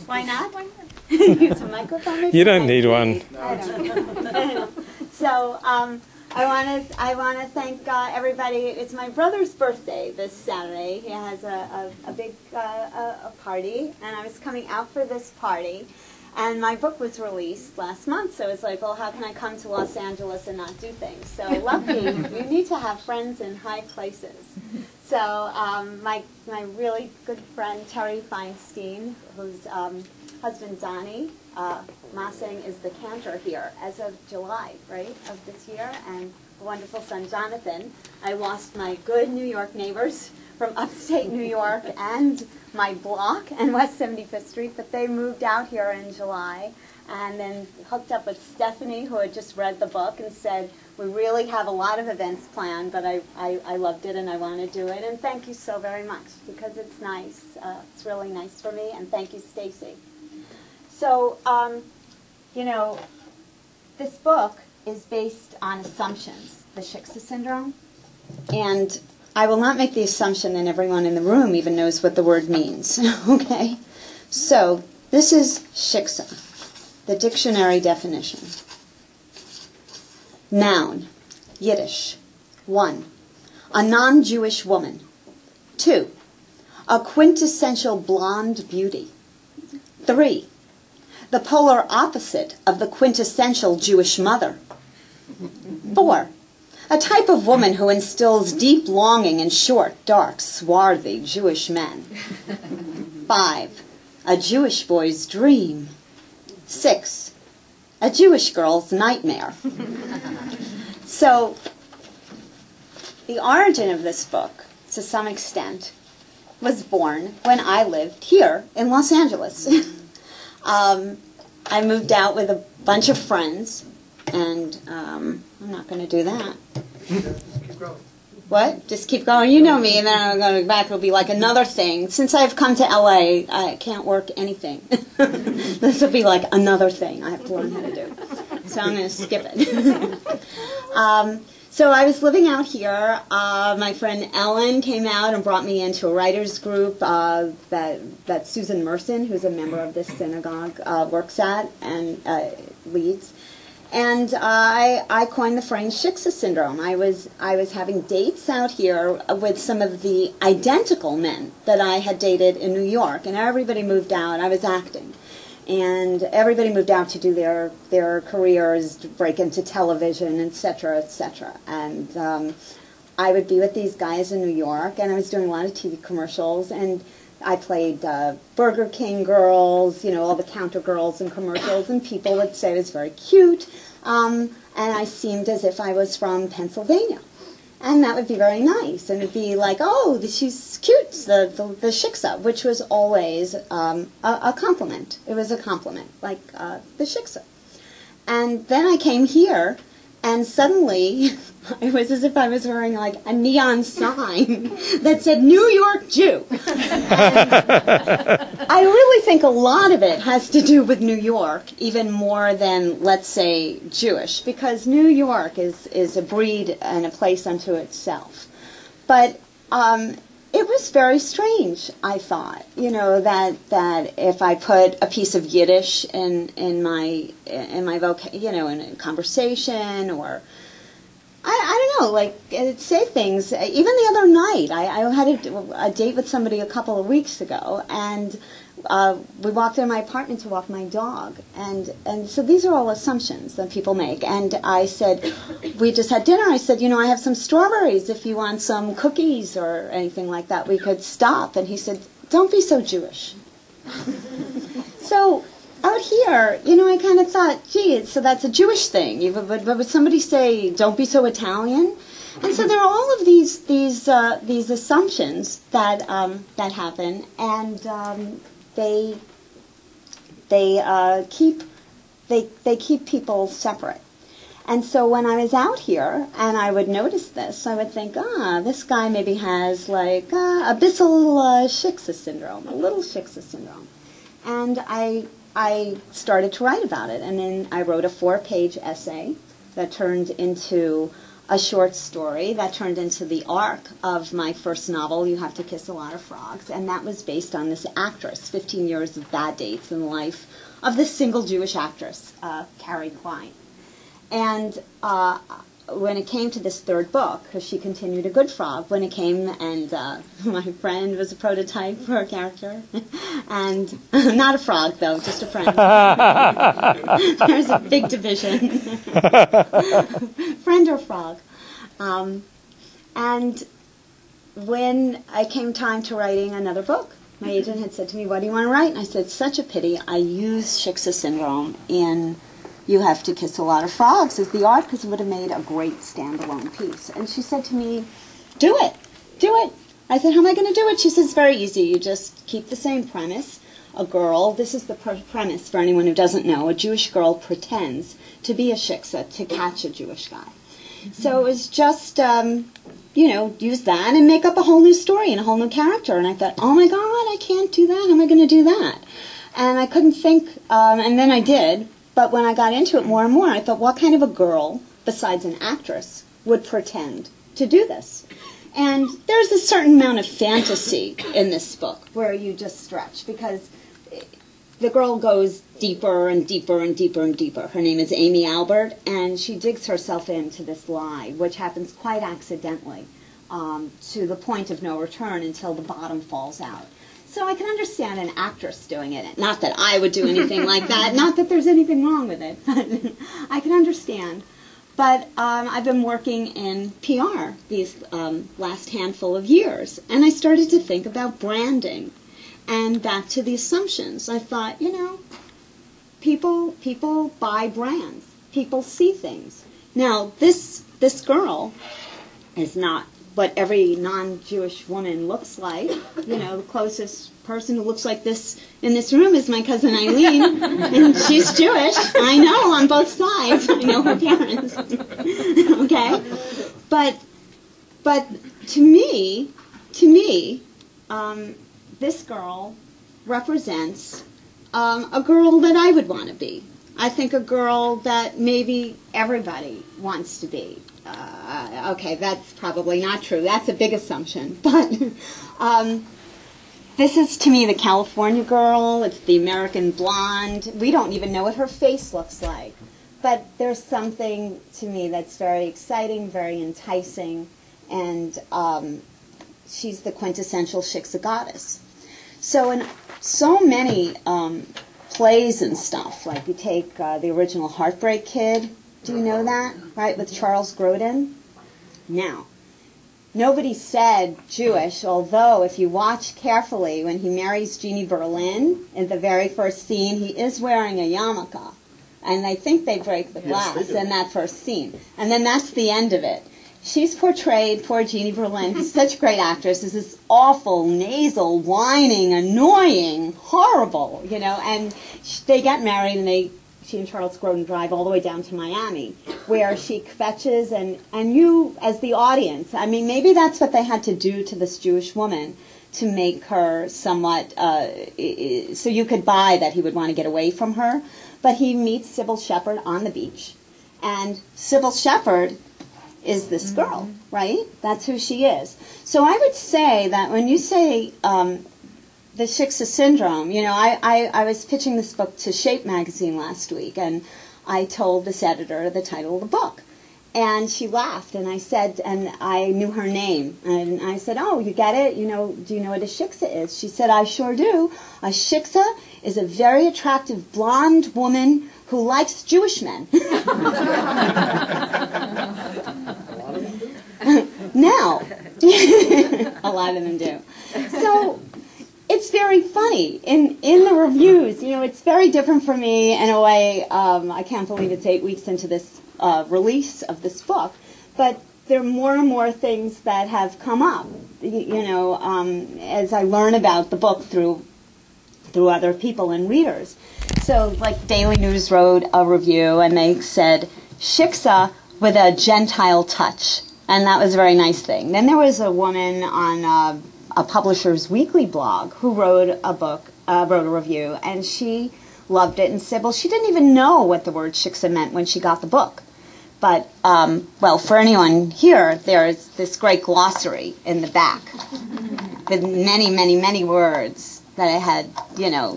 Why not? Use a microphone. Maybe? You don't need one. I don't. So I want to thank everybody. It's my brother's birthday this Saturday. He has a big a party, and I was coming out for this party. And my book was released last month, so it's like, well, how can I come to Los Angeles and not do things? So lucky, you need to have friends in high places. So my really good friend Terry Feinstein, whose husband Donnie Massing is the cantor here as of July, right, of this year, and a wonderful son Jonathan. I lost my good New York neighbors from upstate New York and my block and West 75th Street, but they moved out here in July, and then hooked up with Stephanie, who had just read the book and said, we really have a lot of events planned, but I loved it and I want to do it, and thank you so very much, because it's nice. It's really nice for me, and thank you, Stacy. So, you know, this book is based on assumptions, the Shiksa syndrome, and I will not make the assumption that everyone in the room even knows what the word means, okay? So, this is Shiksa, the dictionary definition. Noun, Yiddish. 1, a non-Jewish woman. 2, a quintessential blonde beauty. 3, the polar opposite of the quintessential Jewish mother. 4, a type of woman who instills deep longing in short, dark, swarthy Jewish men. 5, a Jewish boy's dream. 6, a Jewish girl's nightmare. So, the origin of this book, to some extent, was born when I lived here in Los Angeles. I moved out with a bunch of friends, and I'm not going to do that. Keep going. What? Just keep going. You know me, and then I'm going to go back. It'll be like another thing. Since I've come to LA, I can't work anything. This will be like another thing I have to learn how to do. So I'm going to skip it. So I was living out here. My friend Ellen came out and brought me into a writers group that Susan Merson, who's a member of this synagogue, works at and leads. And I coined the phrase Shiksa syndrome. I was having dates out here with some of the identical men that I had dated in New York, and everybody moved out. I was acting, and everybody moved out to do their careers, to break into television, etc., etc. And I would be with these guys in New York, and I was doing a lot of TV commercials, and I played Burger King girls, you know, all the counter girls in commercials, and people would say I was very cute, and I seemed as if I was from Pennsylvania. And that would be very nice, and it'd be like, oh, she's cute, the Shiksa, which was always a compliment. It was a compliment, like the Shiksa. And then I came here, and suddenly it was as if I was wearing like a neon sign that said New York Jew. I really think a lot of it has to do with New York, even more than, let's say, Jewish, because New York is a breed and a place unto itself. But it was very strange, I thought, you know, that if I put a piece of Yiddish in my you know, in a conversation, or I don't know, like, it'd say things. Even the other night, I had a date with somebody a couple of weeks ago, and we walked in my apartment to walk my dog, and so these are all assumptions that people make. And I said, we just had dinner, I said, you know, I have some strawberries if you want some cookies or anything like that, we could stop. And he said, don't be so Jewish. So out here, you know, I kind of thought, gee, so that's a Jewish thing. But would somebody say, don't be so Italian? And so there are all of these assumptions that happen, and they keep people separate. And so when I was out here and I would notice this, I would think, this guy maybe has like a bissel Shiksa syndrome, a little Shiksa syndrome. And I started to write about it, and then I wrote a 4-page essay that turned into a short story that turned into the arc of my first novel, You Have to Kiss a Lot of Frogs, and that was based on this actress, 15 years of bad dates in the life of this single Jewish actress, Carrie Klein. And when it came to this third book, because she continued a good frog, when it came and my friend was a prototype for a character, and not a frog though, just a friend. There's a big division. Friend or frog. And when it came time to writing another book, my agent had said to me, "What do you want to write?" And I said, "Such a pity. I use Shiksa syndrome in You Have to Kiss a Lot of Frogs as the art, because it would have made a great standalone piece." And she said to me, "Do it. Do it." I said, "How am I going to do it?" She says, "It's very easy. You just keep the same premise. A girl," this is the premise for anyone who doesn't know, a Jewish girl pretends to be a shiksa to catch a Jewish guy. So it was just, use that and make up a whole new story and a whole new character. And I thought, oh my God, I can't do that. How am I going to do that? And I couldn't think, and then I did. But when I got into it more and more, I thought, what kind of a girl, besides an actress, would pretend to do this? And there's a certain amount of fantasy in this book where you just stretch, because the girl goes deeper and deeper and deeper and deeper. Her name is Amy Albert, and she digs herself into this lie, which happens quite accidentally, to the point of no return until the bottom falls out. So I can understand an actress doing it. Not that I would do anything like that. Not that there's anything wrong with it. I can understand. But I've been working in PR these last handful of years, and I started to think about branding. And back to the assumptions. I thought, people buy brands. People see things. Now, this girl is not what every non-Jewish woman looks like. The closest person who looks like this in this room is my cousin Eileen, and she's Jewish. I know, on both sides. I know her parents. Okay? But to me, this girl represents a girl that I would want to be. I think a girl that maybe everybody wants to be. Okay, that's probably not true. That's a big assumption. But this is, to me, the California girl. It's the American blonde. We don't even know what her face looks like. But there's something, to me, that's very exciting, very enticing, and she's the quintessential Shiksa goddess. So in so many plays and stuff, like you take the original Heartbreak Kid, do you know that, right, with Charles Grodin? Now, nobody said Jewish, although if you watch carefully, when he marries Jeannie Berlin, in the very first scene, he is wearing a yarmulke. And I think they break the glass in that first scene. And then that's the end of it. She's portrayed, poor Jeannie Berlin, who's such a great actress, as this awful, nasal, whining, annoying, horrible, and they get married, and she and Charles Grodin drive all the way down to Miami, where she kvetches, and you, as the audience, I mean, maybe that's what they had to do to this Jewish woman to make her somewhat, so you could buy that he would want to get away from her. But he meets Sybil Shepherd on the beach, and Sybil Shepherd is this girl, right? That's who she is. So I would say that when you say the Shiksa syndrome, I was pitching this book to Shape magazine last week, and I told this editor the title of the book. And she laughed, and I said, and I knew her name, and I said, "Oh, you get it? Do you know what a Shiksa is?" She said, "I sure do. A Shiksa is a very attractive blonde woman who likes Jewish men." Now, a lot of them do. So it's very funny. In the reviews, it's very different for me in a way. I can't believe it's 8 weeks into this release of this book, but there are more and more things that have come up, as I learn about the book through other people and readers. So, like, Daily News wrote a review, and they said, "Shiksa with a Gentile touch." And that was a very nice thing. Then there was a woman on a publisher's weekly blog who wrote a review, and she loved it. And said, well, she didn't even know what the word Shiksa meant when she got the book. But, well, for anyone here, there's this great glossary in the back with many, many, many words that I had, you know,